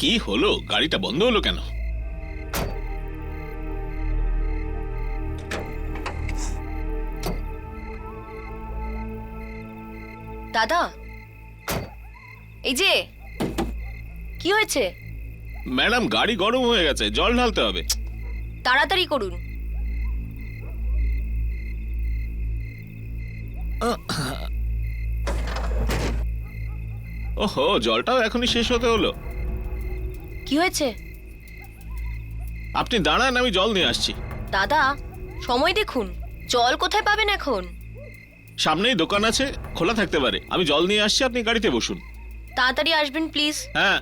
কি হলো? গাড়িটা বন্ধ হলো কেন? দাদা, এই যে কি হয়েছে? ম্যাডাম, গাড়ি গরম হয়ে গেছে, জল ঢালতে হবে। তাড়াতাড়ি করুন। ওহো, জলটাও এখনই শেষ হতে হলো। কি হয়েছে? আপনি দাঁড়ান, আমি জল নিয়ে আসছি। দাদা, সময় দেখুন, জল কোথায় পাবেন এখন? সামনেই দোকান আছে, খোলা থাকতে পারে। আমি জল নিয়ে আসছি, আপনি গাড়িতে বসুন। তাড়াতাড়ি আসবেন প্লিজ। হ্যাঁ।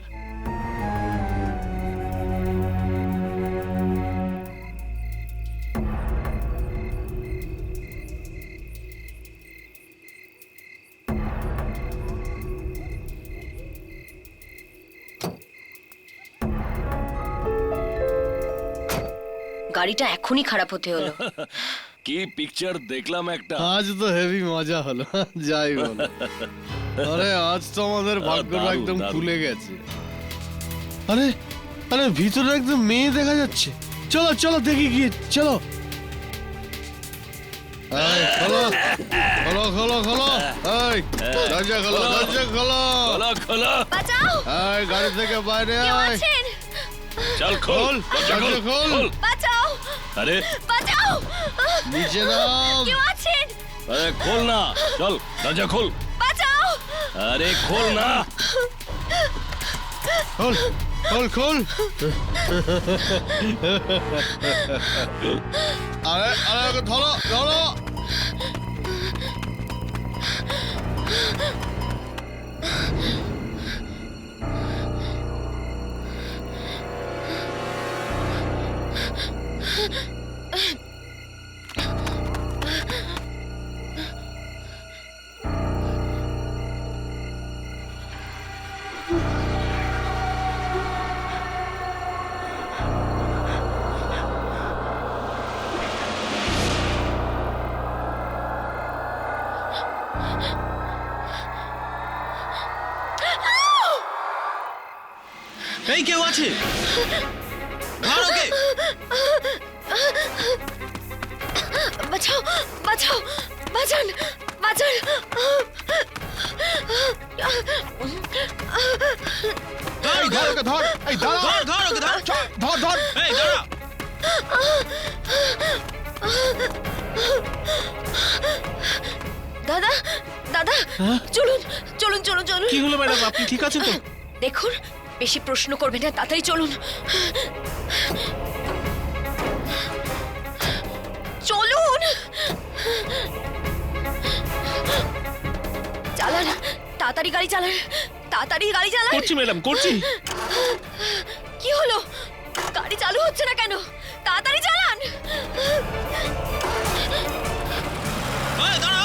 গাড়িটা এখনই খারাপ হতে হলো। কি পিকচার দেখলাম একটা। আজ তো হেভি মজা হলো, যাই বল। আরে আজ তো আমাদের ভাগ্যটা দারুণ, একদম দারুণ। খুলে গেছে। আরে আরে ভিতরে একদম মেয়ে দেখা যাচ্ছে। চলো চলো দেখি গিয়ে, চলো। এই খোলো খোলো খোলো খোলো, এই দরজা খোলো, দরজা খোলো। খোলো খোলো। বাঁচাও! এই গাড়ি থেকে বাইরে কেউ আয়। আছেন? চল খোল, খোল দরজা দরজা খোল। খোল। বাঁচাও! আরে বাঁচাও! নিচে নাম। কেউ আছেন? আরে খোল না, চল দরজা খোল। বাঁচাও! আরে খোল না। খোল খোল খোল। আরে আরে ওকে ধরো ধরো। এই কেউ আছে? ধর ওকে। বাঁচাও! বাঁচাও! বাঁচান! বাঁচান! ধর ধর ওকে ধর। এই দাঁড়া। ধর ধর ওকে ধর। ধর ধর। এই দাঁড়া। দাদা, দাদা, চলুন চলুন চলুন চলুন। কি হলো ম্যাডাম, আপনি ঠিক আছেন তো? দেখুন, বেশি প্রশ্ন করবেন না, তাড়াতাড়ি চলুন। চলুন, চালান, তাড়াতাড়ি গাড়ি চালান, তাড়াতাড়ি গাড়ি চালান। করছি ম্যাডাম, করছি। কি হলো? গাড়ি চালু হচ্ছে না কেন? তাড়াতাড়ি চালান। এই দাঁড়া,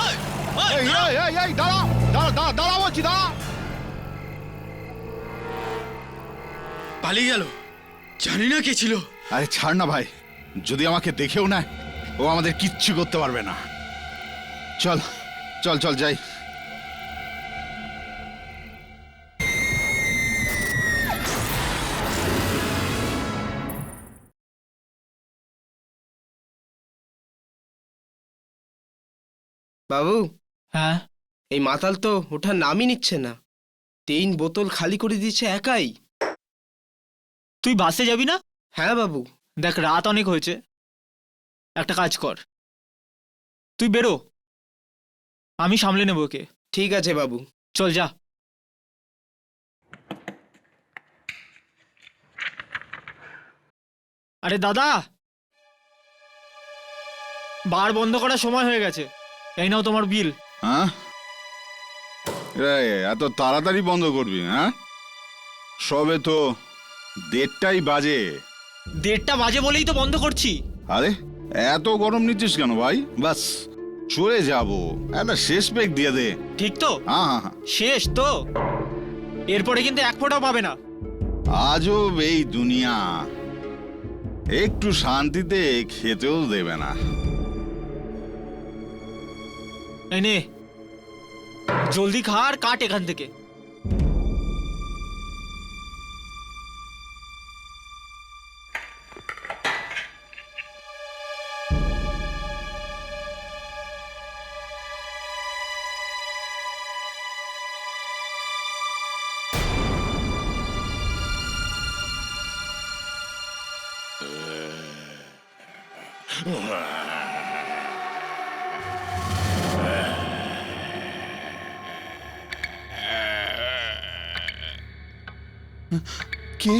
ওই এই এই এই এই দাঁড়া দাঁড়া দাঁড়া দাঁড়া বলছি, দাঁড়া। পালিয়ে গেল। জানি না কে ছিল। আরে ছাড় না ভাই, যদি আমাকে দেখেও না, ও আমাদের কিচ্ছু করতে পারবে না। চল চল চল যাই। বাবু, হ্যাঁ, এই মাতাল তো ওঠার নামই নিচ্ছে না। 3 বোতল খালি করে দিয়েছে একাই। তুই বাসে যাবি না? হ্যাঁ বাবু। দেখ, রাত অনেক হয়েছে, একটা কাজ কর, তুই বেরো, আমি সামলে নেবো ওকে। ঠিক আছে বাবু। চল যা। আরে দাদা, বার বন্ধ করার সময় হয়ে গেছে, এই নাও তোমার বিল। হ্যাঁ, এত তাড়াতাড়ি বন্ধ করবি? হ্যাঁ, সবে তো 1:30টাই বাজে। 1:30টা বাজে বলেই তো বন্ধ করছি। আরে এত গরম নিচ্ছিস কেন ভাই? বাস চলে যাবো, একটা শেষ পেক দিয়ে দে। ঠিক তো? হ্যাঁ হ্যাঁ হ্যাঁ। শেষ তো? এরপরে কিন্তু এক ফোঁটাও পাবে না। আজব এই দুনিয়া, একটু শান্তিতে খেতেও দেবে না। এই নে, জলদি খা আর কাট এখান থেকে। কে?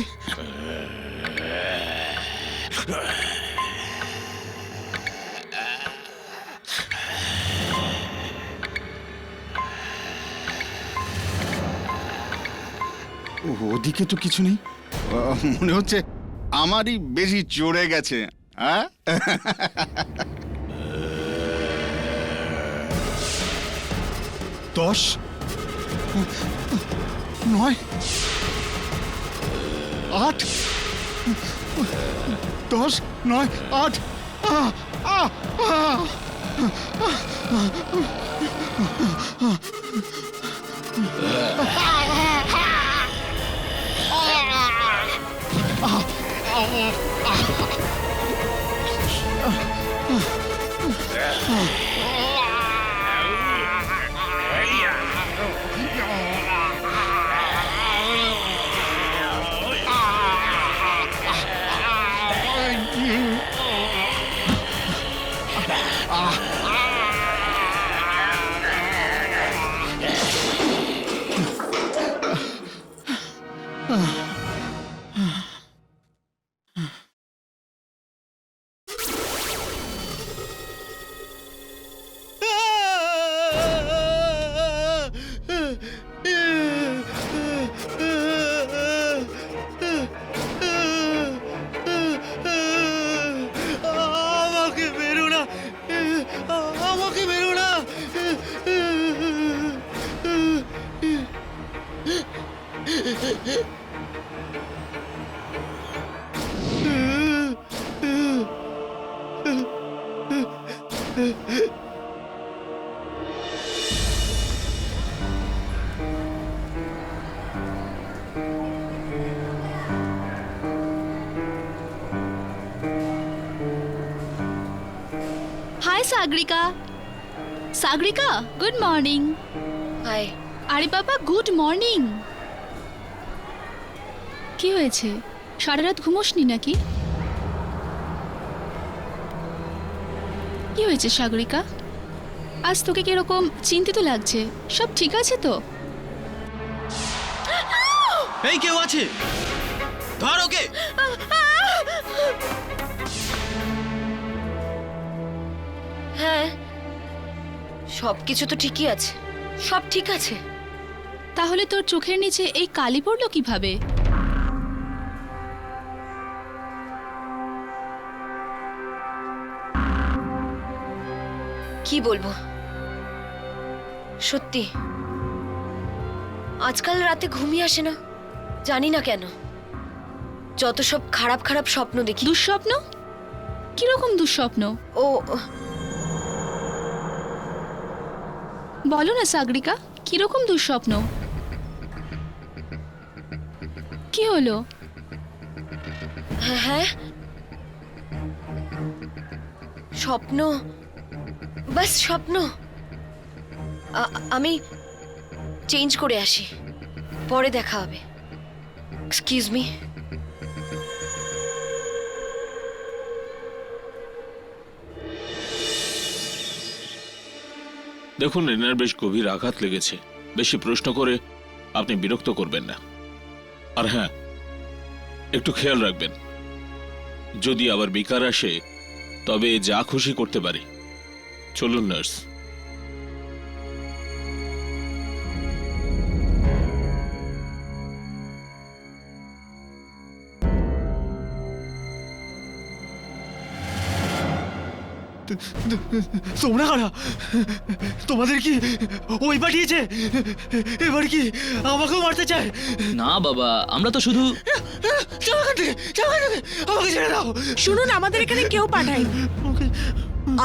ওদিকে তো কিছু নেই। মনে হচ্ছে আমারই বেশি চড়ে গেছে। হ্যাঁ, 10, 9, 8, 10, 9, 8। আমাকে বেরো না, আমাকে বেরো না। Hi Sagarika. Sagarika, good morning. Hi. আরে বাবা, গুড মর্নিং। কি হয়েছে? সারা রাত ঘুমোসনি নাকি? কি হয়েছে সাগরিকা? আজ তোকে কিরকম চিন্তিত লাগছে? সব ঠিক আছে তো? এই কেউ আছে, ধর ওকে। হ্যাঁ, সবকিছু তো ঠিকই আছে, সব ঠিক আছে। তাহলে তোর চোখের নিচে এই কালি পড়লো কিভাবে? কি বলবো, সত্যি আজকাল রাতে ঘুমিয়ে আসে না, জানি না কেন। যত সব খারাপ খারাপ স্বপ্ন দেখি। দুঃস্বপ্ন? কিরকম দুঃস্বপ্ন? ও বলো না সাগরিকা, কিরকম দুঃস্বপ্ন? কি হলো? হ্যাঁ, স্বপ্ন, বাস স্বপ্ন। আমি চেঞ্জ করে আসি, পরে দেখা হবে। Excuse me. দেখুন, রিনার বেশ গভীর আঘাত লেগেছে। বেশি প্রশ্ন করে আপনি বিরক্ত করবেন না। আর হ্যাঁ, একটু খেয়াল রাখবেন, যদি আবার বিকার আসে তবে যা খুশি করতে পারে। চলুন নার্স। তোমরা কারা? তোমাদের কি ওই পাঠিয়েছে? এবার কি আমাকেও মারতে চায়? না বাবা, আমরা তো শুধু যাও এখান থেকে, যাও এখান থেকে, আমাকে ছেড়ে দাও। শুনুন, আমাদের এখানে কেউ পাঠায়নি।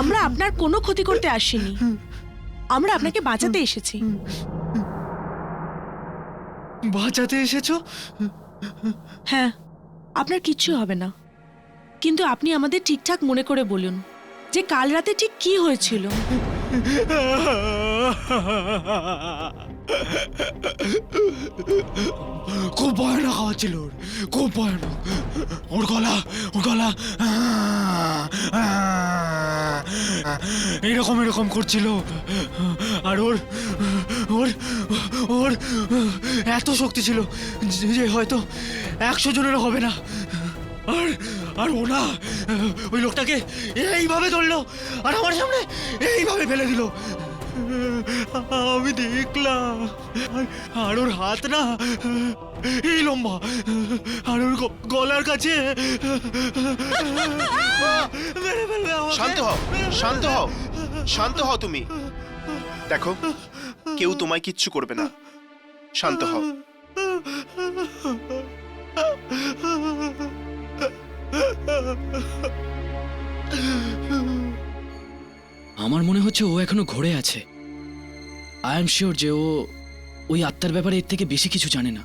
আমরা আপনার কোনো ক্ষতি করতে আসিনি, আমরা আপনাকে বাঁচাতে এসেছি। বাঁচাতে এসেছো? হ্যাঁ, আপনার কিচ্ছু হবে না, কিন্তু আপনি আমাদের ঠিকঠাক মনে করে বলুন যে কাল রাতে ঠিক কি হয়েছিল। খুব ভয়ানক আওয়াজ ছিল, খুব ভয়ানক। ওর গলা এরকম এরকম করছিল। আর ওর ওর ওর এত শক্তি ছিল যে হয়তো 100 জনেরও হবে না। আর আর ও না ওই লোকটাকে এইভাবে ধরলো আর আমার সামনে এইভাবে ফেলে দিল। আমি দেখলাম। আর ওর হাত না এই লম্বা, আর ওর গলার কাছে মেরে ফেলবে আমাকে। শান্ত হও, শান্ত হও, শান্ত হও তুমি। দেখো, কেউ তোমায় কিচ্ছু করবে না, শান্ত হও। আমার মনে হচ্ছে ও এখনো ঘোরে আছে। আই এম শিওর যে ও ওই আত্মার ব্যাপারে এর থেকে বেশি কিছু জানে না।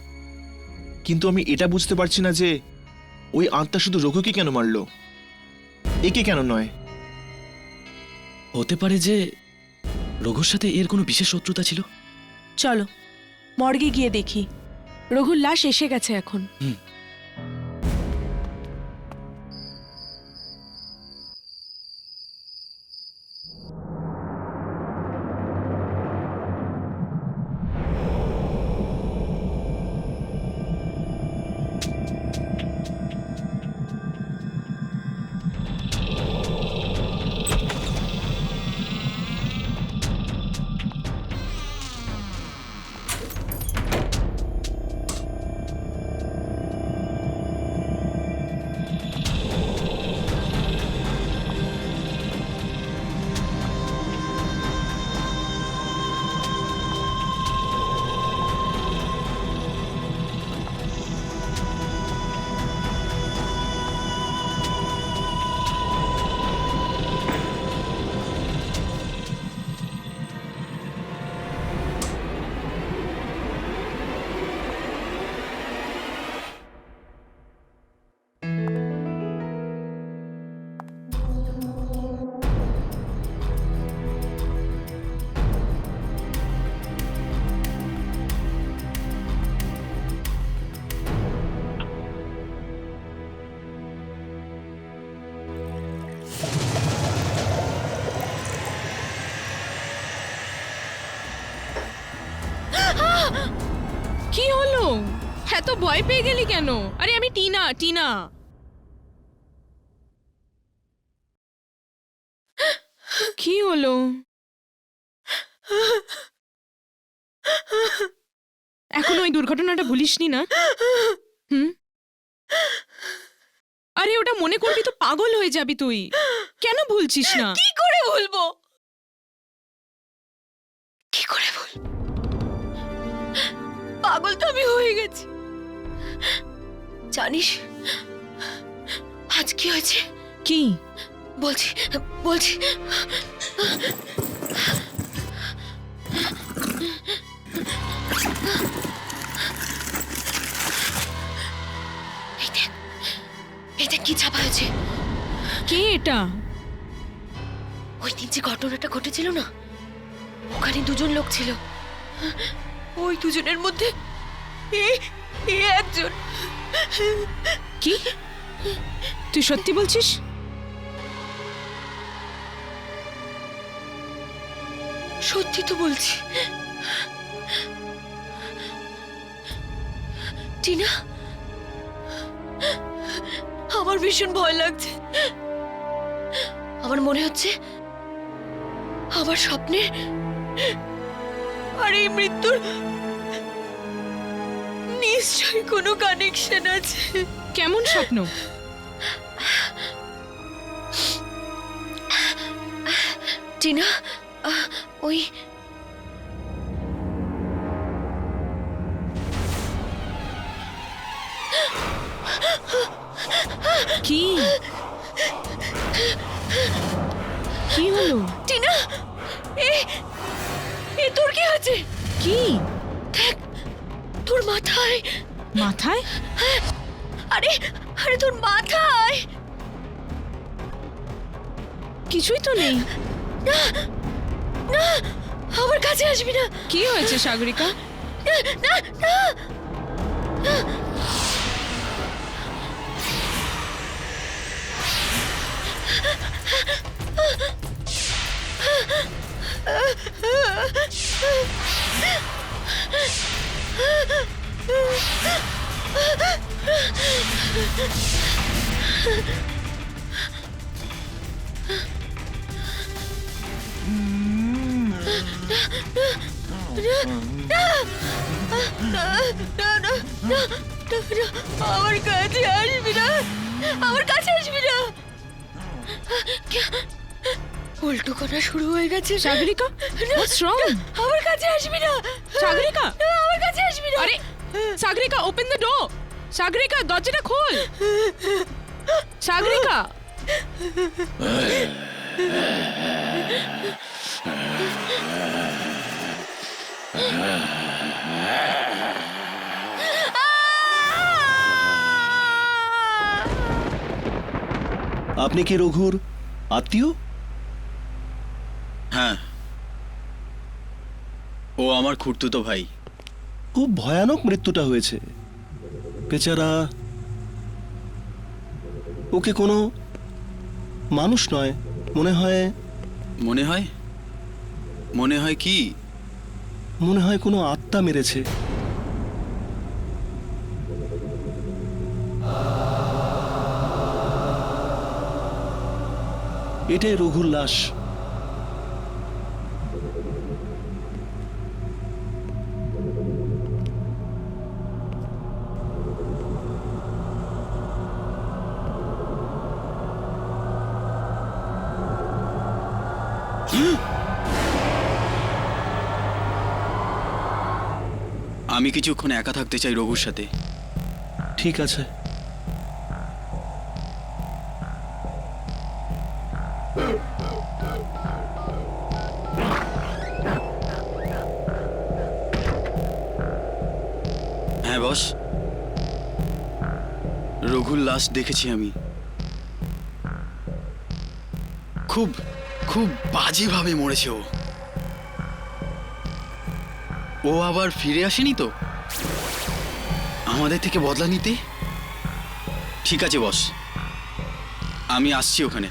কিন্তু আমি এটা বুঝতে পারছি না যে ওই আত্মা শুধু রঘুকে কেন মারলো, একে কেন নয়? হতে পারে যে রঘুর সাথে এর কোনো বিশেষ শত্রুতা ছিল। চলো মর্গে গিয়ে দেখি। রঘুর লাশ এসে গেছে এখন। কি হলো? এত ভয় পেয়ে গেলি কেন? আরে আমি টিনা, টিনা। কি হলো? এখনো ওই দুর্ঘটনাটা ভুলিসনি না? হুম? আরে ওটা মনে করবি তো পাগল হয়ে যাবি তুই। কেন ভুলছিস না? কি করে ভুলবো? কি করে ভুলবো? পাগল তো আমি হয়ে গেছি। জানিস আজ কি হয়েছে? কি বলছি বলছি। এটা কি ছাপা হয়েছে? কে এটা? ওই দিন যে ঘটনাটা ঘটেছিল না, ওখানে দুজন লোক ছিল। ওই দুজনের মধ্যে একজন। কি তুই সত্যি বলছিস? সত্যি তো বলছি। টিনা, আমার ভীষণ ভয় লাগছে। আমার মনে হচ্ছে আমার স্বপ্নে আর এই মৃত্যুর নিশ্চয়ই কোনো কানেকশন আছে। কেমন স্বপ্ন? টিনা, ওই কি কি হলো? টিনা, এ তোর কি আছে? কি? দেখ তোর মাথায়। মাথায়? আরে আরে তোর মাথায় কিছুই তো নেই। না না, আমার কাছে আসবি না। কি হয়েছে সাগরিকা? না না না। আমার কাছে আসবি না, আমার কাছে আসবি না। উল্টো করা শুরু হয়ে গেছে। Sagarika, what's wrong? আমার কাছে আসবি না, সাগরিকা, আমার কাছে আসবি না। আরে Sagarika, open the door. Sagarika, দরজাটা খোল। সাগরিকা, আপনি কি রঘুর আত্মীয়? হ্যাঁ, ও আমার খুড়তুতো ভাই। খুব ভয়ানক মৃত্যুটা হয়েছে বেচারা। ওকে কোনো মানুষ নয় মনে হয়। মনে হয়? মনে হয় কি? মনে হয় কোনো আত্মা মেরেছে। এটাই রঘুর লাশ। আমি কিছুক্ষণ একা থাকতে চাই রঘুর সাথে। ঠিক আছে। হ্যাঁ বস, রঘুর লাশ দেখেছি আমি। খুব খুব বাজেভাবে মরেছে ও। ও আবার ফিরে আসেনি তো আমাদের থেকে বদলা নিতে? ঠিক আছে বস, আমি আসছি ওখানে।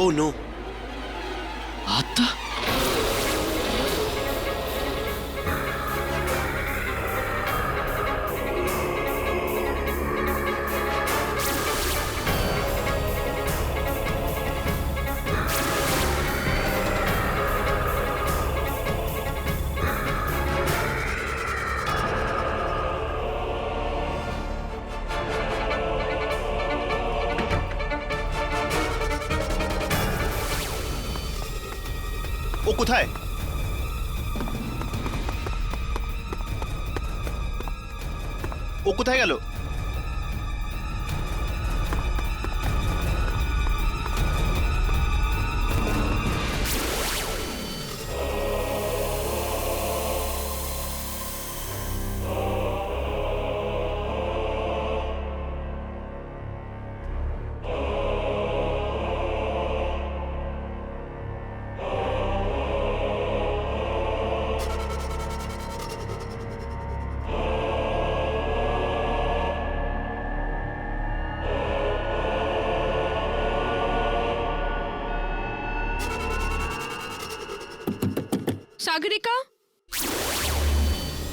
ও নো, আত্মা? ও কোথায়? ও কোথায় গেল? সাগরিকা,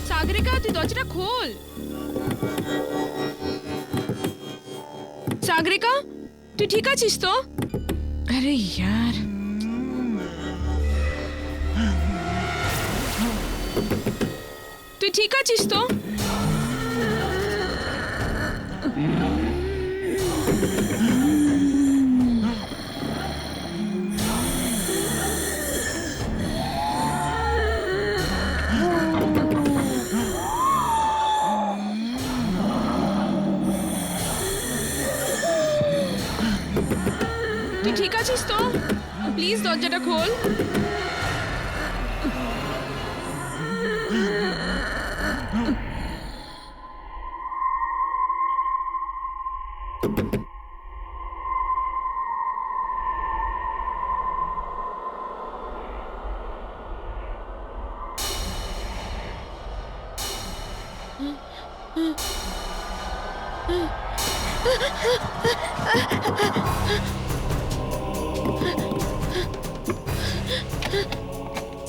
সাগরিকা তুই দরজাটা খোল। সাগরিকা তুই ঠিক আছিস তো? আরে ইয়ার, তুই ঠিক আছিস তো? তুই ঠিক আছিস তো? প্লিজ দরজাটা খোল।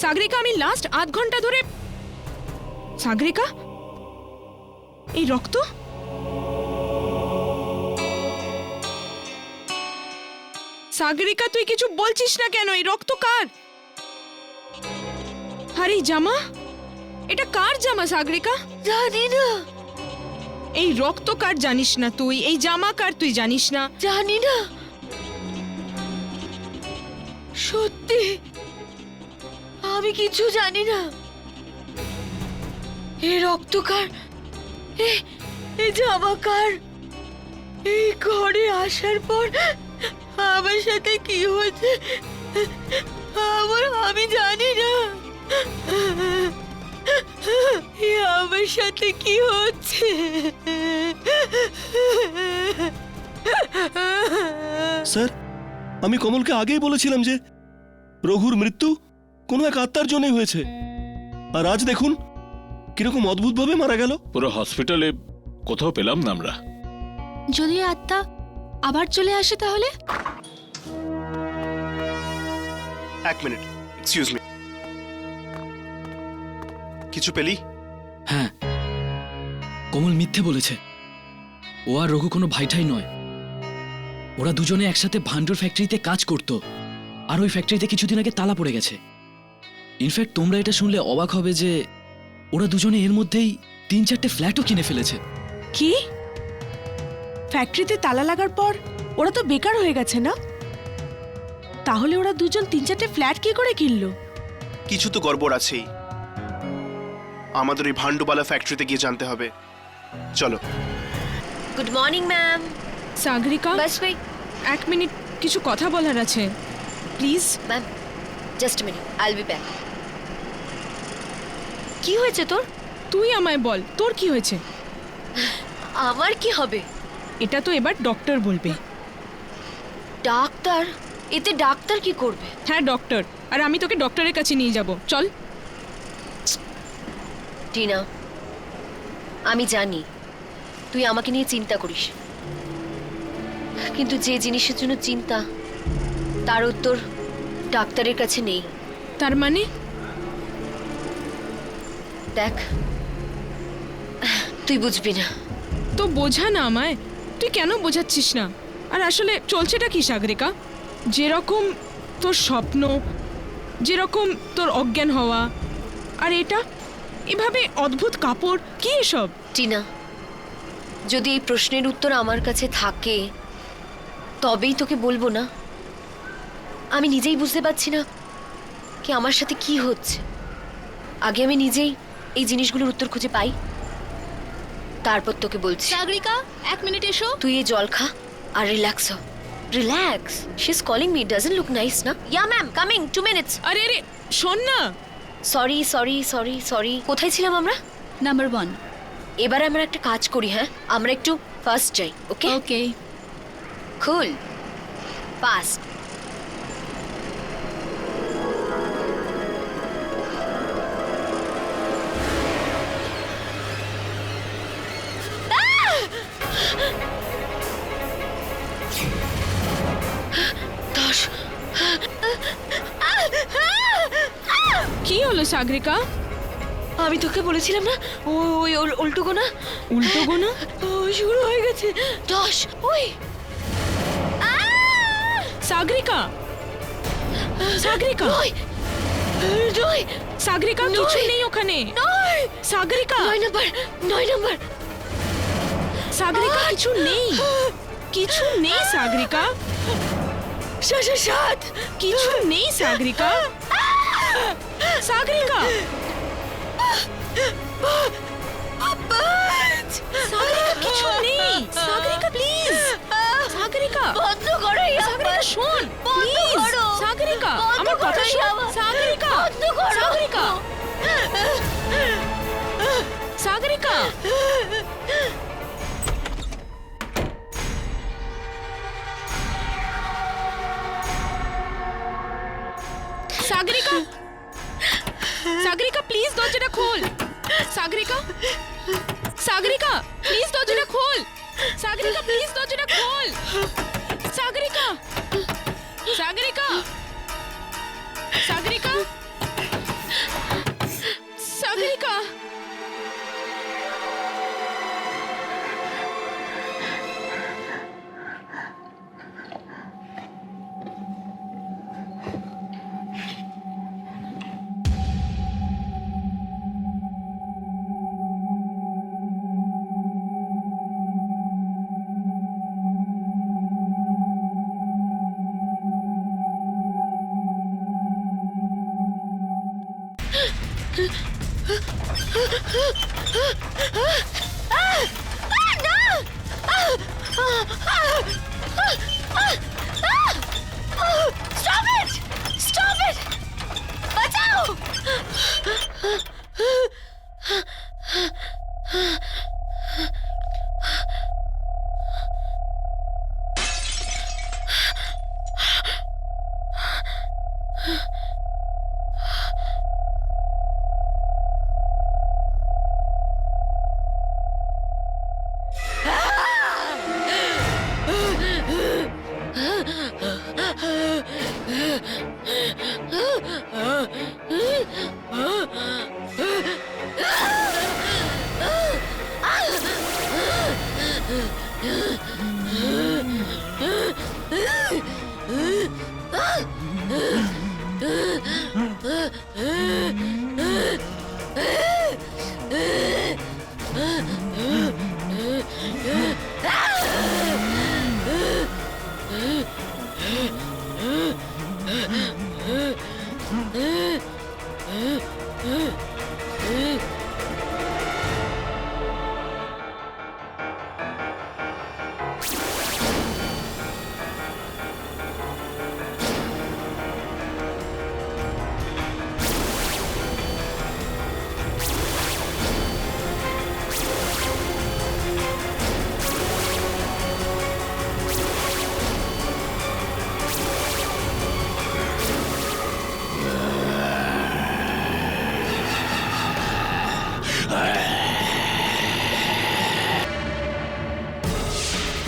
সাগরিকা আমি লাস্ট আধ ঘন্টা ধরে। সাগরিকা এই রক্ত, সাগরিকা তুই কিছু বলছিস না কেন? এই রক্ত কার? আরে এই জামা, এটা কার জামা সাগরিকা? জানি না। এই রক্ত কার জানিস না তুই? এই জামা কার তুই জানিস না? জানি না। সত্যি আমি কিছু জানি না। এই রক্ত কার? এই জামা কার? এই ঘরে আসার পর আমার সাথে কি হয়েছে আমি জানি না। আমার সাথে কি হচ্ছে? স্যার, আমি কমলকে আগেই বলেছিলাম যে রঘুর মৃত্যু কোনো এক আত্মার জন্যই হয়েছে। আর আজ দেখুন কিরকম অদ্ভুতভাবে মারা গেল। পুরো হসপিটালে কোথাও পেলাম না আমরা। যদি আত্মা আবার চলে আসে তাহলে? এক মিনিট, এক্সকিউজ মি। কিছু পেলি? হ্যাঁ, কমল মিথ্যে বলেছে। ও আর রঘু কোনো ভাইঠাই নয়। ওরা দুজনে একসাথে ভান্ডুর ফ্যাক্টরিতে কাজ করত, আর ওই ফ্যাক্টরিতে কিছুদিন আগে তালা পড়ে গেছে। ইনফ্যাক্ট তোমরা এটা শুনলে অবাক হবে যে ওরা দুজনে এর মধ্যেই 3-4টে ফ্ল্যাটও কিনে ফেলেছে। কি? ফ্যাক্টরিতে তালা লাগার পর ওরা তো বেকার হয়ে গেছে না? তাহলে ওরা দুজন 3-4টে ফ্ল্যাট কি করে কিনলো? কিছু তো গড়বড় আছেই। আমাদের ওই ভান্ডুবালা ফ্যাক্টরিতে গিয়ে জানতে হবে। চলো। Good morning ma'am. সাগরিকা বাস ওয়েট, এক মিনিট, কিছু কথা বলার আছে please. Ma'am just minute, I will be back. কি হয়েছে তোর? তুই আমায় বল, তোর কি হয়েছে? আমার কি হবে? এটা তো এবার ডক্টর বলবে। ডাক্তার? এতে ডাক্তার কি করবে? হ্যাঁ ডক্টর, আর আমি তোকে ডক্টরের কাছে নিয়ে যাব। চল। টিনা, আমি জানি তুই আমাকে নিয়ে চিন্তা করিস, কিন্তু যে জিনিসের জন্য চিন্তা তার উত্তর ডাক্তারের কাছে নেই। তার মানে? দেখ, তুই বুঝবি না। তো বোঝা না আমায়, তুই কেন বোঝাচ্ছিস না? আর আসলে চলছেটা কি সাগরিকা? যেরকম তোর স্বপ্ন, যেরকম তোর অজ্ঞান হওয়া, আর এটা এভাবে অদ্ভুত কাপড়, কি এসব? টিনা, যদি এই প্রশ্নের উত্তর আমার কাছে থাকে তবেই তোকে বলবো না। আমি নিজেই বুঝতে পারছি না কি আমার সাথে কি হচ্ছে। আগে আমি নিজেই এই জিনিসগুলোর উত্তর খুঁজে পাই, তারপর তোকে বলছি। সাগরিকা, এক মিনিট এসো। তুই এই জল খা আর রিল্যাক্স হ। Relax? She is calling me, doesn't look nice না? ইয়া ম্যাম, কামিং 2 মিনিটস। আরে আরে শোন না। সরি সরি সরি সরি, কোথায় ছিলাম আমরা? নাম্বার 1। এবার আমরা একটা কাজ করি, হ্যাঁ আমরা একটু ফার্স্ট যাই। ওকে ওকে, কুল, ফাস্ট। কি হলো সাগরিকা? আমি তোকে বলেছিলাম না ওই উল্টো গোনা উল্টো গোনা? শুরু হয়ে গেছে। 10 ওই সাগরিকা, সাগরিকা, নয় নয় সাগরিকা, কিছু নেই ওখানে। নয় সাগরিকা, 9 নম্বর সাগরিকা, কিছু নেই, কিছু নেই সাগরিকা, 7 কিছু নেই সাগরিকা, সাগরিকা, সাগরিকা, কিছু নেই সাগরিকা, প্লিজ সাগরিকা, বন্ধ করো সাগরিকা, শোন প্লিজ সাগরিকা, আমার কথা শোন সাগরিকা, সাগরিকা, সাগরিকা, সাগরিকা, সাগরিকা, প্লিজ দরজাটা খোল। সাগরিকা, সাগরিকা, প্লিজ দরজাটা খোল। সাগরিকা, প্লিজ দরজাটা খোল। Sagarika, Sagarika, Sagarika, Sagarika, Stop it! Stop it! বাঁচাও!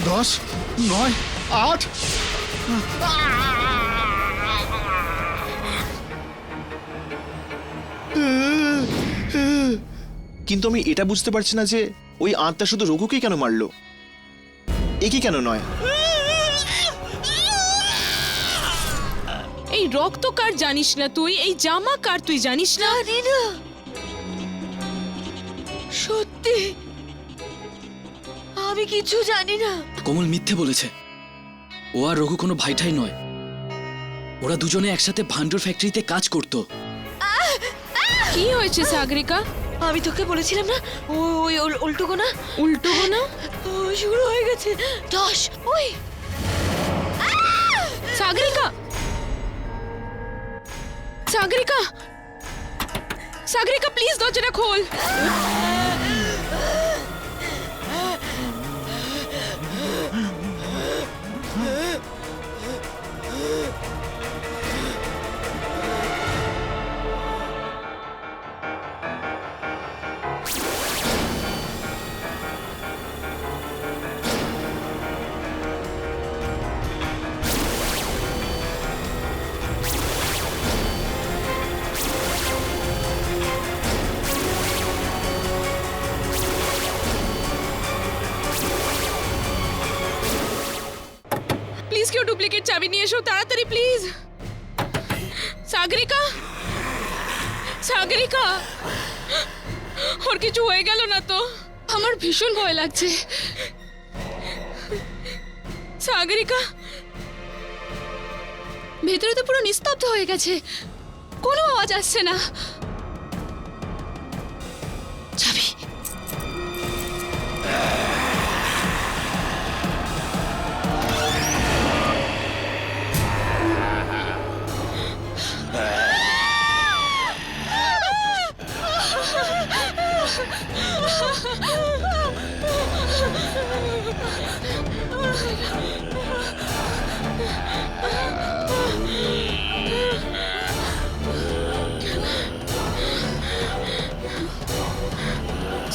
দশ, 9, 8। কিন্তু আমি এটা বুঝতে পারছি না যে ওই আত্মা শুধু রঘুকেই কেন মারলো, একই কেন নয়? এই রক্ত কার জানিস না তুই? এই জামা কার তুই জানিস না? সত্যি আমি কিছু জানি না। কমল মিথ্যে বলেছে। ও আর রঘু কোনো ভাইঠাই নয়। ওরা দুজনে একসাথে ভান্ডুর ফ্যাক্টরিতে কাজ করত। কি হয়েছে সাগরিকা? আমি তোকে বলেছিলাম না ওই উল্টো গোনা উল্টো গোনা শুরু হয়ে গেছে। 10 ওই সাগরিকা, সাগরিকা, সাগরিকা, প্লিজ দরজাটা খোল। কেউ ডুপ্লিকেট চাবি নিয়ে এসো তাড়াতাড়ি প্লিজ। সাগরিকা, সাগরিকা, ওর কিছু হয়ে গেল না তো? আমার ভীষণ ভয় লাগছে। সাগরিকা, ভেতরে তো পুরো নিস্তব্ধ হয়ে গেছে, কোনো আওয়াজ আসছে না। চাবি।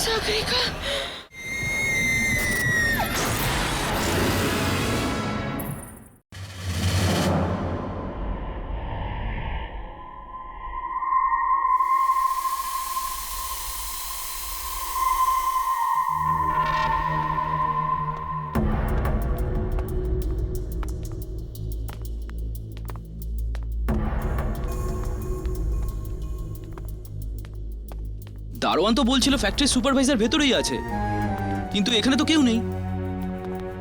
সাগরিকা, দারোয়ান তো বলছিল ফ্যাক্টরির সুপারভাইজার ভেতরেই আছে, কিন্তু এখানে তো কেউ নেই।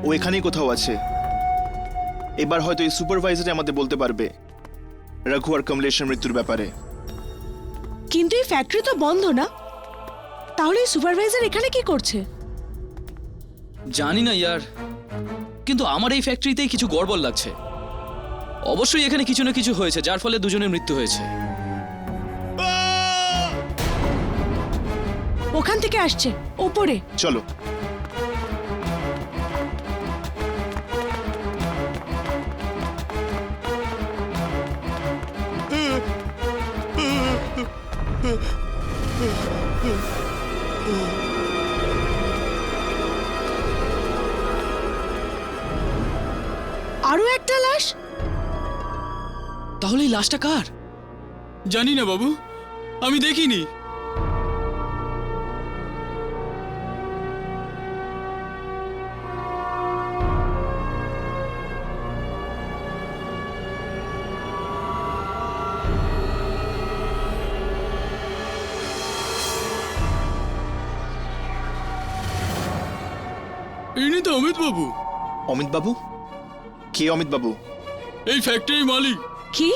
ও এখানেই কোথাও আছে। এবার হয়তো এই সুপারভাইজারই আমাদের বলতে পারবে রঘু আর কমলেশের মৃত্যুর ব্যাপারে। কিন্তু এই ফ্যাক্টরি তো বন্ধ না, তাহলে এই সুপারভাইজার এখানে কি করছে? জানি না ইয়ার, কিন্তু আমার এই ফ্যাক্টরিতেই কিছু গড়বড় লাগছে। অবশ্যই এখানে কিছু না কিছু হয়েছে যার ফলে দুজনের মৃত্যু হয়েছে। ওখান থেকে আসছে, ওপরে। চলো। আরো একটা লাশ। তাহলে এই লাশটা কার? জানি না বাবু, আমি দেখিনি। ইনি তো অমিত বাবু। অমিত বাবু? কে অমিত বাবু? এই ফ্যাক্টরির মালিক। কি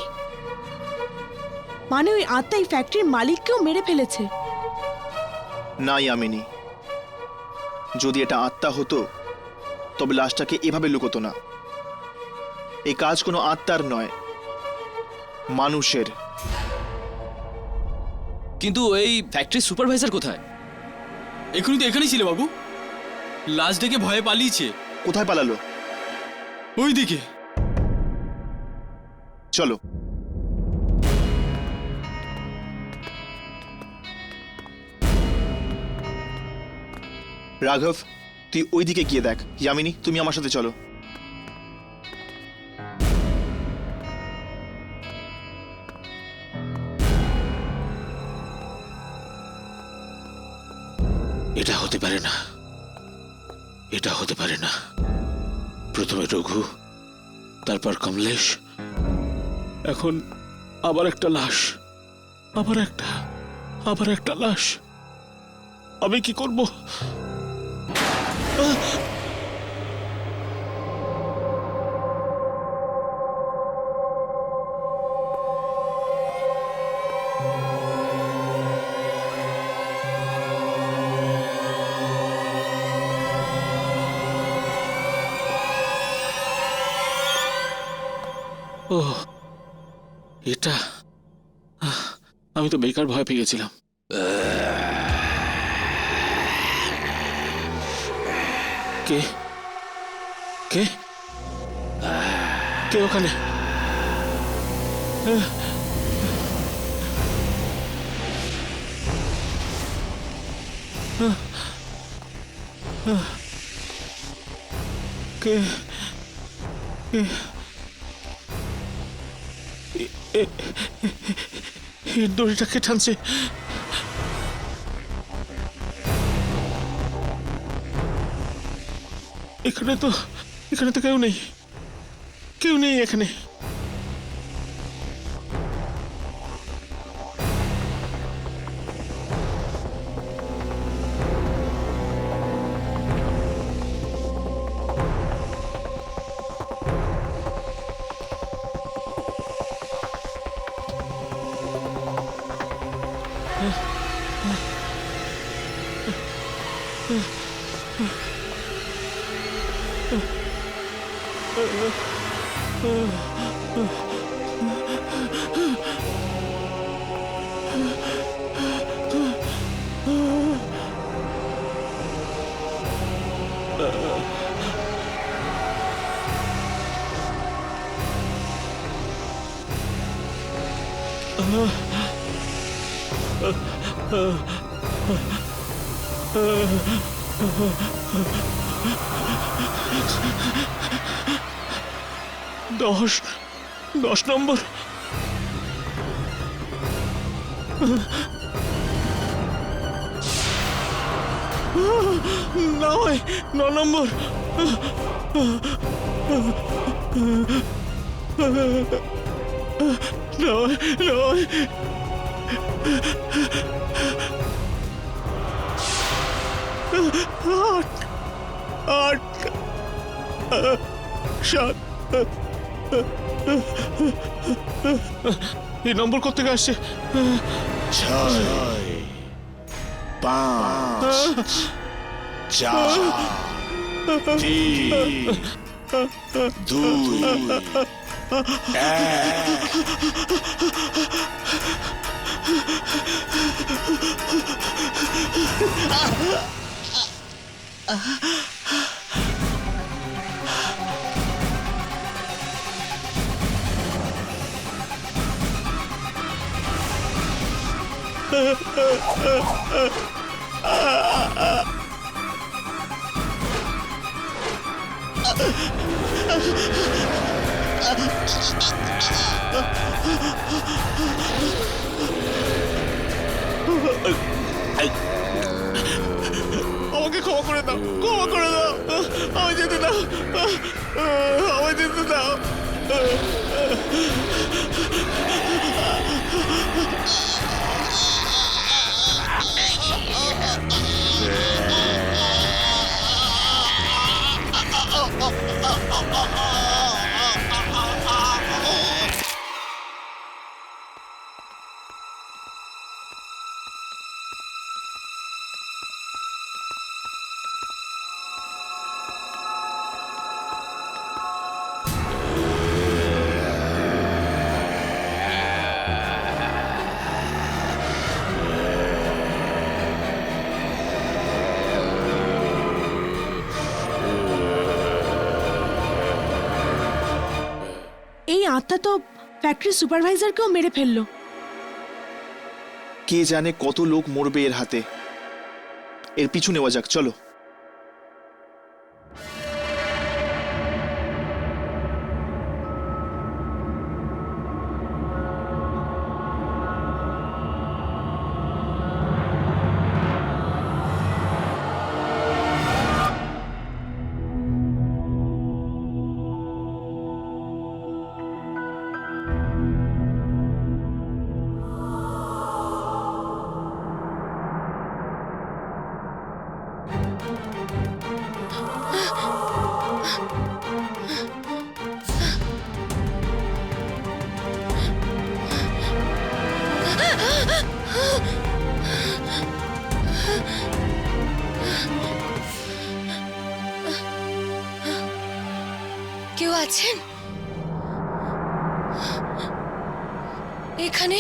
মানে ওই আত্মা এই ফ্যাক্টরির মালিককেও মেরে ফেলেছে? না ইয়ামিনী, যদি এটা আত্মা হতো তবে লাশটাকে এভাবে লুকোতো না। এই কাজ কোনো আত্মার নয়, মানুষের। কিন্তু এই ফ্যাক্টরির সুপারভাইজার কোথায়? এখনই তো এখানেই ছিল বাবু, লাশ দেখে ভয়ে পালিয়েছে। কোথায় পালালো? ওইদিকে। চলো। রাঘব, তুই ওইদিকে গিয়ে দেখ। ইয়ামিনী, তুমি আমার সাথে চলো। এটা হতে পারে না, এটা হতে পারে না। প্রথমে রঘু, তারপর কমলেশ, এখন আবার একটা লাশ, আবার একটা লাশ। আমি কি করব? ও, এটা আমি তো বেকার ভয় পেয়ে গেছিলাম। কে কে কে ওখানে? কে কে এই দড়িটাকে টানছে। এখানে তো কেউ নেই। কেউ নেই এখানে। দশ নম্বর। নয়, 9 নম্বর। নয়। 8 7। এই নম্বর কোথেকে আসছে? 6 5 4 3 2 আমাকে ক্ষমা করে দাও, ক্ষমা করে দাও, আমায় যেতে দাও, আমায় যেতে দাও। এই আত্মা তো ফ্যাক্টরি সুপারভাইজারকেও মেরে ফেললো। কে জানে কত লোক মরবে এর হাতে। এর পিছু নেওয়া যাক, চলো। কেউ আছেন এখানে?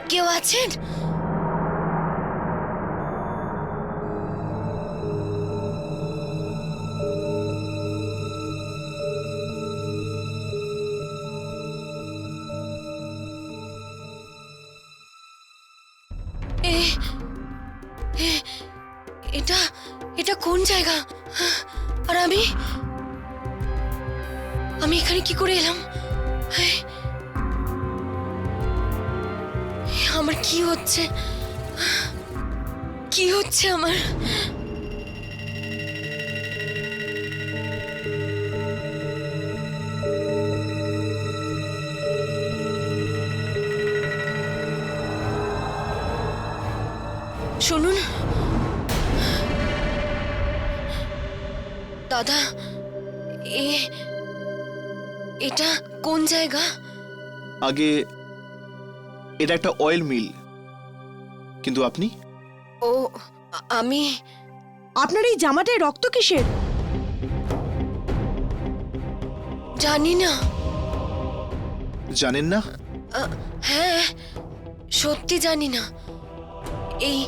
কেউ আছেন? এটা কোন জায়গা? আর আমি এখানে কি করে এলাম? আমার কি হচ্ছে? কি হচ্ছে আমার? শুনুন দাদা, এটা কোন জায়গা? আগে এটা একটা অয়েল মিল, কিন্তু আপনি? ও আমি আপনার এই জামাটায় রক্ত কিসের? জানি না। জানেন না? হ্যাঁ, সত্যি জানি না। এই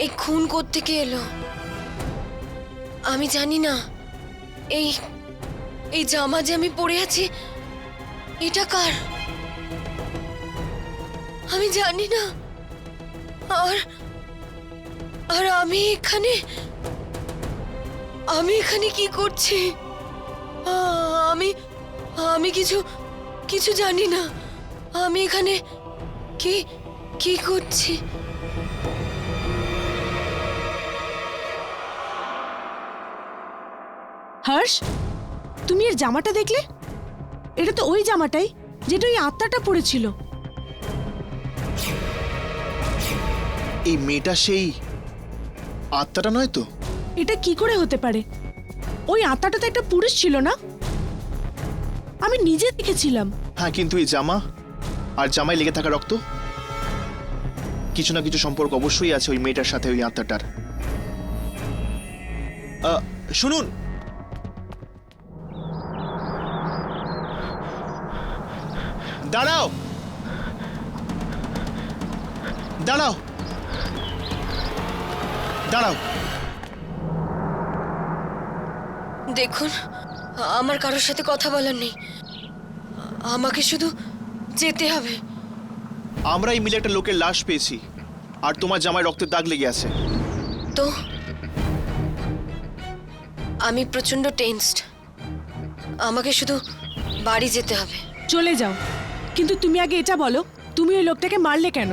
এই খুন কোত্থেকে এলো আমি জানি না। এই এই জামা যে আমি পরে আছি এটা কার আমি জানি না। আর আর আমি এখানে কি করছি? আমি আমি কিছু জানি না। আমি এখানে কি করছি? হর্ষ, তুমি এর জামাটা দেখলে? এটা তো ওই জামাটাই যেটা ওই আত্মাটা পড়েছিল। এই মেয়েটা সেই আত্মাটা নয় তো? এটা কি করে হতে পারে? ওই আত্মাটা তো একটা পুরুষ ছিল না? আমি নিজে দেখেছিলাম। হ্যাঁ, কিন্তু এই জামা আর জামায় লেগে থাকা রক্ত, কিছু না কিছু সম্পর্ক অবশ্যই আছে ওই মেয়েটার সাথে, ওই আত্মাটার। শুনুন, দাঁড়াও দাঁড়াও দাঁড়াও। দেখুন, আমার কারোর সাথে কথা বলার নেই। আমাকে শুধু যেতে হবে। আমরা এই মিলে একটা লোকের লাশ পেয়েছি, আর তোমার জামায় রক্তের দাগ লেগে আছে। তো আমি প্রচন্ড টেনসড। আমাকে শুধু বাড়ি যেতে হবে। চলে যাও, কিন্তু তুমি আগে এটা বলো, তুমি ওই লোকটাকে মারলে কেন?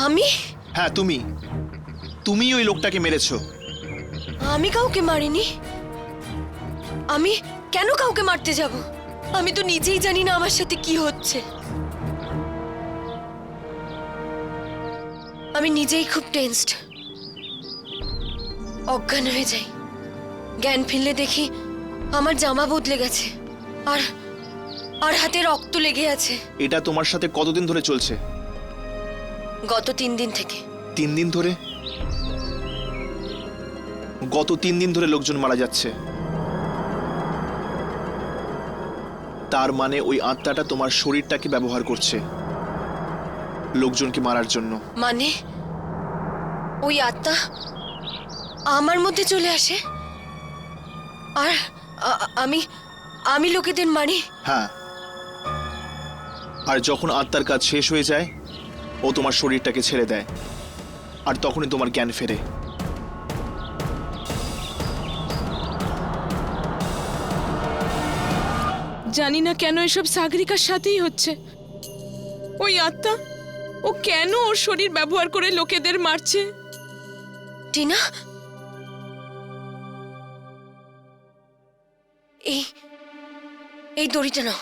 আমি? হ্যাঁ, তুমি ওই লোকটাকে মেরেছো। আমি কাউকে মারিনি। আমি কেন কাউকে মারতে যাব? আমি তো নিজেই জানি না আমার সাথে কি হচ্ছে। আমি নিজেই খুব টেনসড। অজ্ঞান হয়ে যাই। জ্ঞান ফিরলে দেখি আমার জামা বদলে গেছে, আর আর হাতে রক্ত লেগে আছে। এটা তোমার সাথে কতদিন ধরে চলছে? গত 3 দিন থেকে। 3 দিন ধরে? গত 3 দিন ধরে লোকজন মারা যাচ্ছে। তার মানে ওই আত্মাটা তোমার শরীরটাকে ব্যবহার করছে লোকজনকে মারার জন্য। মানে ওই আত্মা আমার মধ্যে চলে আসে আর আমি লোকেদের মারি? হ্যাঁ, আর যখন আত্মার কাজ শেষ হয়ে যায় ও তোমার শরীরটাকে ছেড়ে দেয়, আর তখনই তোমার জ্ঞান ফেরে। জানি না কেন এসব সাগরিকার সাথেই হচ্ছে। ওই আত্মা, ও কেন ওর শরীর ব্যবহার করে লোকেদের মারছে? টিনা, এই দড়িটা নাও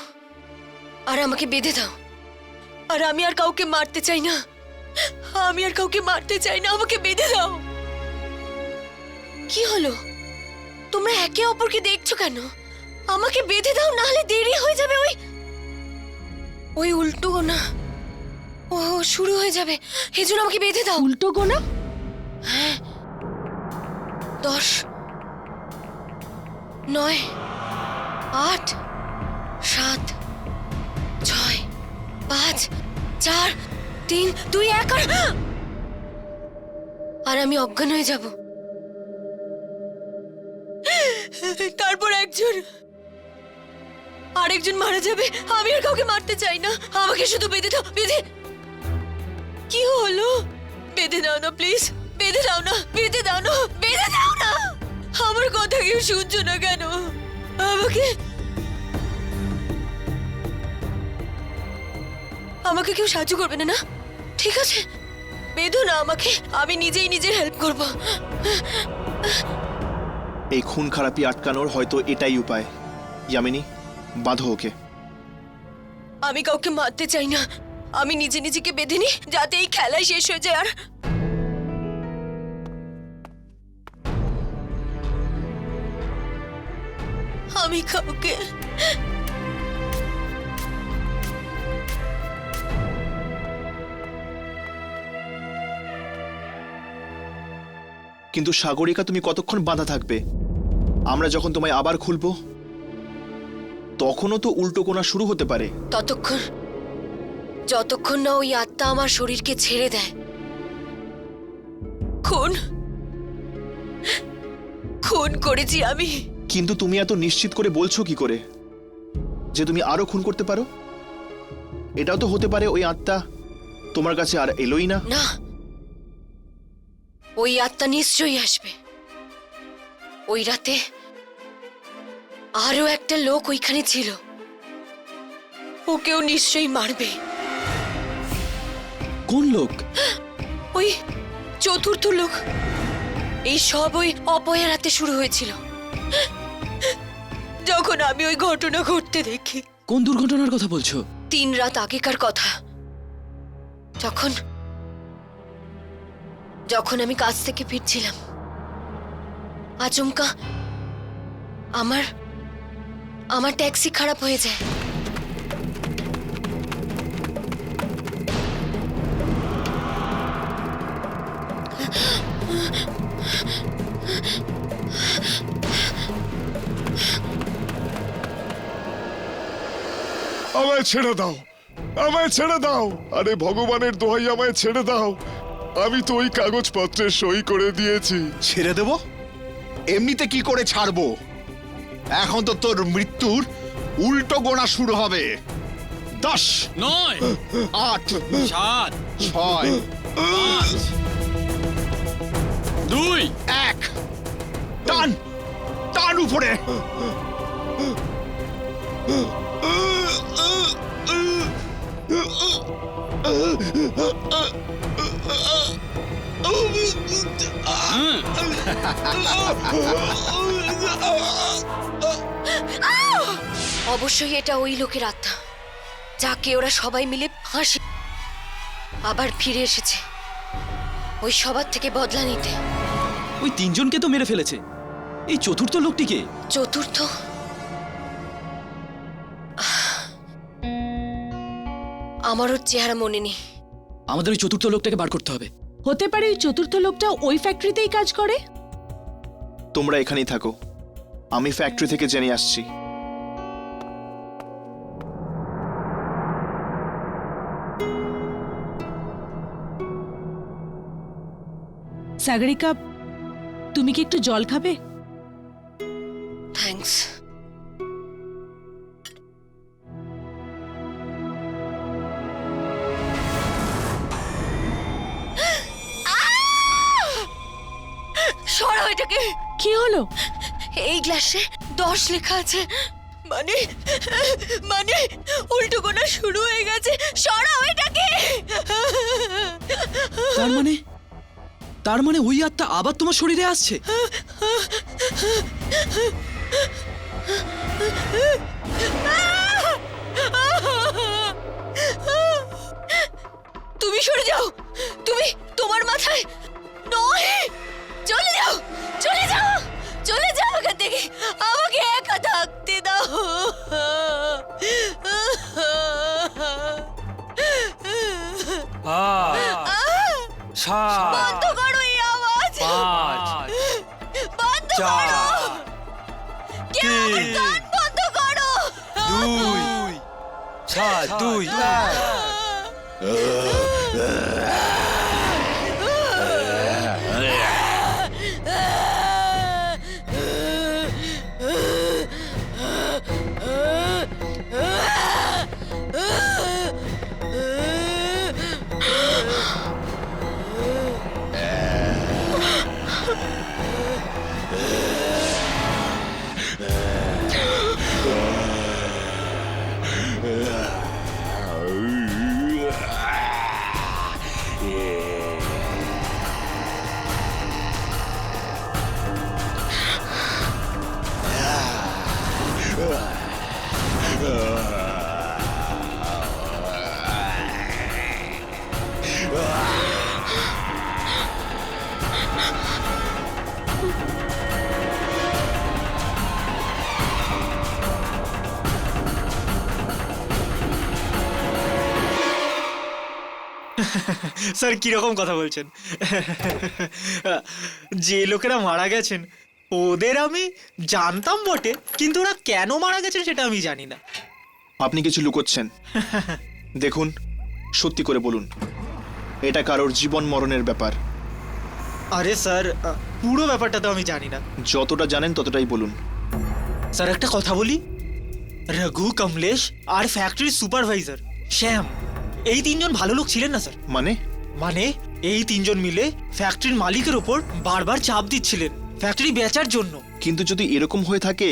আর আমাকে বেঁধে দাও। আর আমি আর কাউকে মারতে চাই না। আমাকে বেঁধে দাও। কি হলো? তোমরা একে অপরকে দেখছো কেন? আমাকে বেঁধে দাও, না হলে দেরি হয়ে যাবে। ওই উল্টো গোনা ও শুরু হয়ে যাবে। এজন্য আমাকে বেঁধে দাও। উল্টো গোনা? হ্যাঁ, 10, 9, 8, 7, 6, 5, 4, 3, 2, 1 আর আমি অজ্ঞান হয়ে যাব। তারপর আরেকজন মারা যাবে। আমি আর কাউকে মারতে চাই না। আমাকে শুধু বেঁধে দাও। কি হলো? বেঁধে দাও না প্লিজ। বেঁধে দাও না। আমার কথা কেউ শুনছো না কেন? আমাকে কেউ সাহায্য করবে না? ঠিক আছে, বেঁধো না আমাকে। আমি নিজেই নিজের হেল্প করব। এই খুন খারাপি আটকানোর হয়তো এটাই উপায়। ইয়ামিনী, বাঁধো ওকে। আমি কাউকে মারতে চাই না। আমি নিজে নিজেকে বেঁধে নি যাতে এই খেলাই শেষ হয়ে যায়। আর আমি কাউকে। কিন্তু সাগরিকা, তুমি কতক্ষণ বাঁধা থাকবে? আমরা যখন তোমায় আবার খুলবো তখনও তো উল্টো কোনা শুরু হতে পারে। ততক্ষণ, যতক্ষণ না ওই আত্মা আমার শরীরকে ছেড়ে দেয়। খুন খুন করেছি আমি। কিন্তু তুমি এত নিশ্চিত করে বলছো কি করে যে তুমি আরো খুন করতে পারো? এটাও তো হতে পারে ওই আত্মা তোমার কাছে আর এলোই না। না, ওই আত্মা নিশ্চয়ই আসবে। ওই রাতে আরো একটা লোক ওইখানে ছিল, ওকেও নিশ্চয়ই মারবে। কোন লোক? ওই চতুর্থ লোক। এই সব ওই অপয়া রাতে শুরু হয়েছিল, যখন আমি ওই ঘটনা ঘটতে দেখি। কোন দুর্ঘটনার কথা বলছো? 3 রাত আগেকার কথা। যখন আমি কাজ থেকে ফিরছিলাম, আচমকা আমার ট্যাক্সি খারাপ হয়ে যায়। আমায় ছেড়ে দাও, আমায় ছেড়ে দাও। আরে ভগবানের দোহাই, আমায় ছেড়ে দাও। আমি তো ওই কাগজপত্রে সই করে দিয়েছি। ছেড়ে দেব? এমনিতে কি করে ছাড়বো? এখন তো তোর মৃত্যুর উল্টো গোনা শুরু হবে। 10, 9, 8, 7, 6, 5, 2, 1, টান টান উপরে। অবশ্যই এটা ওই লোকের আত্মা, যাকে ওরা সবাই মিলে ফাঁসি। আবার ফিরে এসেছে ওই সবার থেকে বদলা নিতে। ওই 3 জনকে তো মেরে ফেলেছে। এই চতুর্থ লোকটিকে? চতুর্থ? আমার ওর চেহারা মনে নেই। আমাদের ওই চতুর্থ লোকটাকে বার করতে হবে। হতে পারে ওই চতুর্থ লোকটা ওই ফ্যাক্টরিতেই কাজ করে। তোমরা এখানেই থাকো, আমি ফ্যাক্টরি থেকে জেনে আসছি। সাগরিকা, তুমি কি একটু জল খাবে? থ্যাঙ্কস। সরাও এটাকে। কি হলো? এই গ্লাসে 10 লেখা আছে। মানে মানে উল্টো কোনা শুরু হয়ে গেছে। সরাও এটাকে। তার মানে ওই আত্মা আবার তোমার শরীরে আসছে? তুমি সরে যাও। তুমি, তোমার মাথায় নয়। চলে যাও, চলে যাও, চলে যাও এখান থেকে। আমাকে একা থাকতে দাও। বন্ধ করো এই আওয়াজ। বন্ধ করো। কেউ আমার কান বন্ধ করো। 2, 7, 2, 1। স্যার কিরকম কথা বলছেন? যে লোকেরা মারা গেছেন ওদের আমি জানতাম বটে, কিন্তু ওরা কেন মারা গেছেন সেটা আমি জানি না। আপনি কিছু লুকোচ্ছেন। দেখুন, সত্যি করে বলুন, এটা কারোর জীবন মরণের ব্যাপার। আরে স্যার, পুরো ব্যাপারটা তো আমি জানি না। যতটা জানেন ততটাই বলুন। স্যার একটা কথা বলি, রঘু, কমলেশ আর ফ্যাক্টরির সুপারভাইজার শ্যাম, এই তিনজন ভালো লোক ছিলেন না স্যার। মানে এই তিনজন মিলে ফ্যাক্টরির মালিকের ওপর বারবার চাপ দিচ্ছিলেন ফ্যাক্টরি বেচার জন্য। কিন্তু যদি এরকম হয়ে থাকে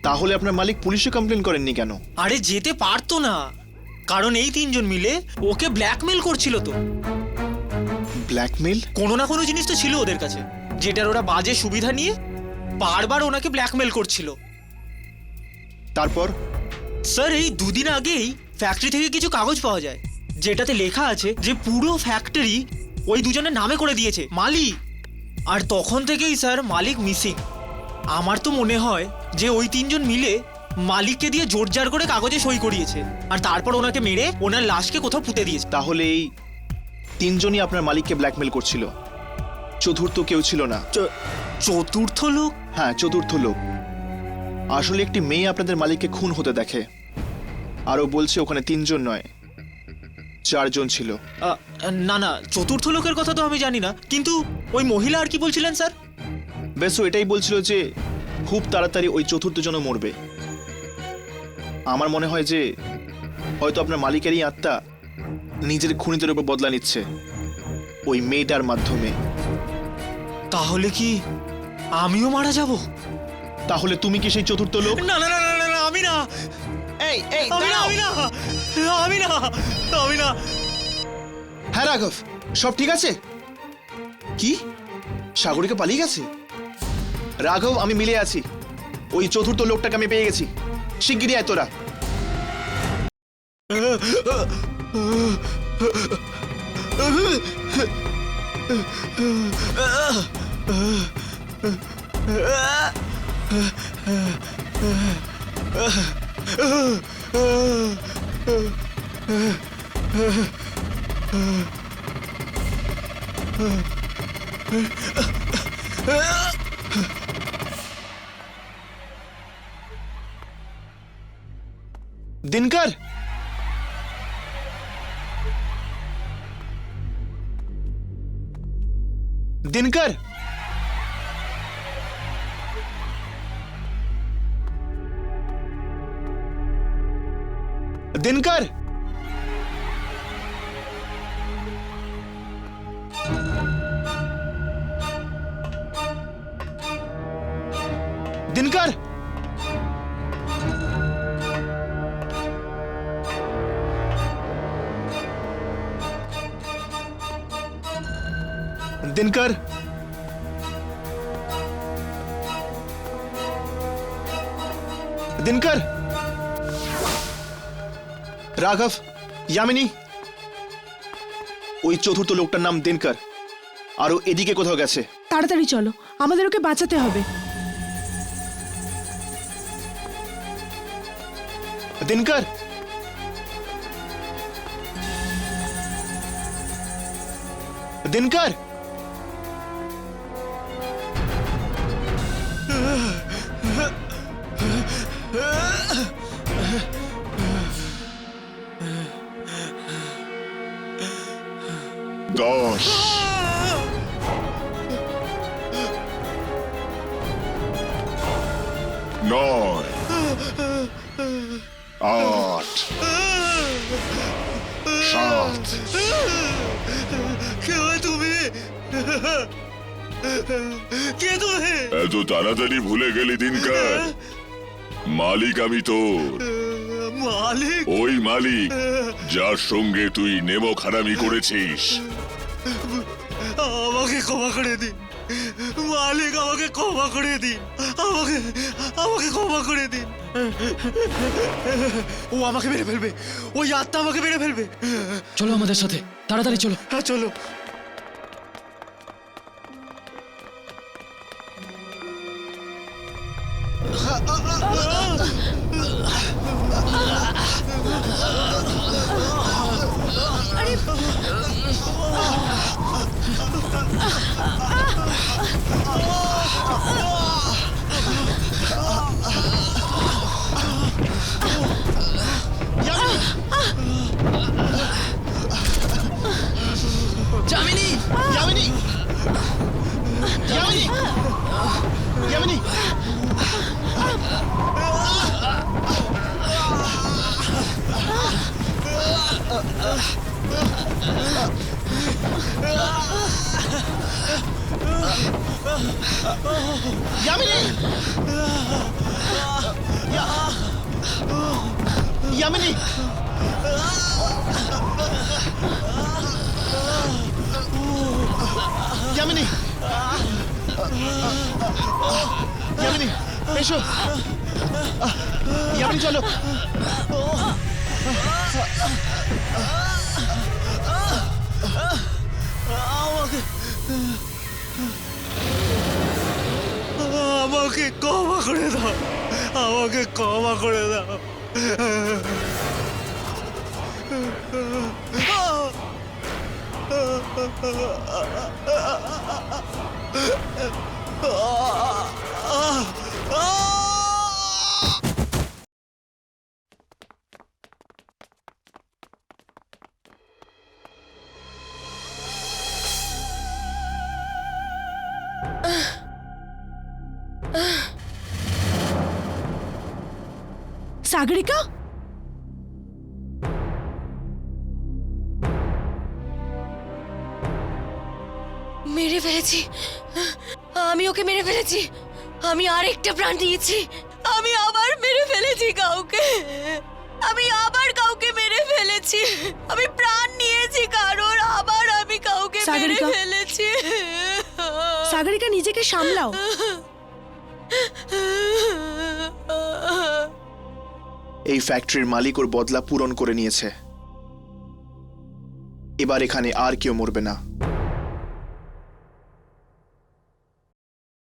তাহলে আপনার মালিক পুলিশে কমপ্লেন করেননি কেন? আরে যেতে পারতো না, কারণ এই তিনজন মিলে ওকে ব্ল্যাকমেল করছিল। তো ব্ল্যাকমেল? কোনো না কোনো জিনিস তো ছিল ওদের কাছে, যেটার ওরা বাজে সুবিধা নিয়ে বারবার ওনাকে ব্ল্যাকমেল করছিল। তারপর? স্যার এই দুদিন আগেই ফ্যাক্টরি থেকে কিছু কাগজ পাওয়া যায়, যেটাতে লেখা আছে যে পুরো ফ্যাক্টরি ওই দুজনের নামে করে দিয়েছে মালিক। আর তখন থেকেই স্যার মালিক মিসিং। আমার তো মনে হয় যে ওই তিনজন মিলে মালিককে দিয়ে জোরজার করে কাগজে সই করিয়েছে, আর তারপর ওনাকে মেরে ওনার লাশকে কোথাও পুঁতে দিয়েছে। তাহলে এই তিনজনই আপনার মালিককে ব্ল্যাকমেল করছিল, চতুর্থ কেউ ছিল না? চতুর্থ লোক? হ্যাঁ, চতুর্থ লোক। আসলে একটি মেয়ে আপনাদের মালিককে খুন হতে দেখে, আরও বলছে ওখানে তিনজন নয়, চারজন ছিল। না না, চতুর্থ লোকের কথা তো আমি জানি না, কিন্তু ওই মহিলা আর কি বলছিলেন স্যার? বেশ, ও এটাই বলছিল যে খুব তাড়াতাড়ি ওই চতুর্থ জন মরবে। আমার মনে হয় যে হয়তো আপনার মালিকেরই আত্মা নিজের খুনিদের উপর বদলা নিচ্ছে ওই মেয়েটার মাধ্যমে। তাহলে কি আমিও মারা যাব? তাহলে তুমি কি সেই চতুর্থ লোক? না না না না না, আমি না। এই এই আমি না, আমি না, আমি না, আমি না। হ্যাঁ রাঘব, সব ঠিক আছে? কি সাগরিকা পালিয়ে গেছে? রাঘব, আমি মিলে আছি, ওই চতুর্থ লোকটাকে আমি পেয়ে গেছি। শিগগিরই আয় তোরা। দিনকর, দিনকর, দিনকর, দিনকর, दिनकर, दिनकर, রাঘব, ইয়ামিনী, ওই চতুর্থ লোকটার নাম দিনকর, আর ও এদিকে কোথাও গেছে। তাড়াতাড়ি চলো, আমাদের ওকে বাঁচাতে হবে। দিনকর, দিনকর, দশ, 9, 8, 7। কে তুমি? কে তুমি? এত তাড়াতাড়ি ভুলে গেলি দিনকার? মালিক আমি তোর। মালিক? ওই মালিক যার সঙ্গে তুই নেমো খারামি করেছিস। আমাকে ক্ষমা করে দিন মালিক, আমাকে ক্ষমা করে দিন, আমাকে আমাকে ক্ষমা করে দিন। ও আমাকে মেরে ফেলবে, ওই আত্মা আমাকে মেরে ফেলবে। চলো আমাদের সাথে, তাড়াতাড়ি চলো। হ্যাঁ চলো। আরে যামিনী যামিনী যামিনী যামিনী যামিনী যামিনী যামিনী যামিনী এসো যামিনী চলো আমাকে ক্ষমা করে দাও, আমাকে ক্ষমা করে দাও। সাগরিকা, মেরে ফেলেছি, আমি ওকে মেরে ফেলেছি। আমি আরেকটা প্রাণ দিয়েছি, আমি আবার মেরে ফেলেছি কাউকে, আমি আবার কাউকে মেরে ফেলেছি, আমি প্রাণ নিয়েছি কারোর, আবার আমি কাউকে মেরে সাগরিকা। ফেলেছি। সাগরিকা নিজেকে সামলাও। এই ফ্যাক্টরির মালিক ওর বদলা পূরণ করে নিয়েছে। এবার এখানে আর কেউ মরবে না।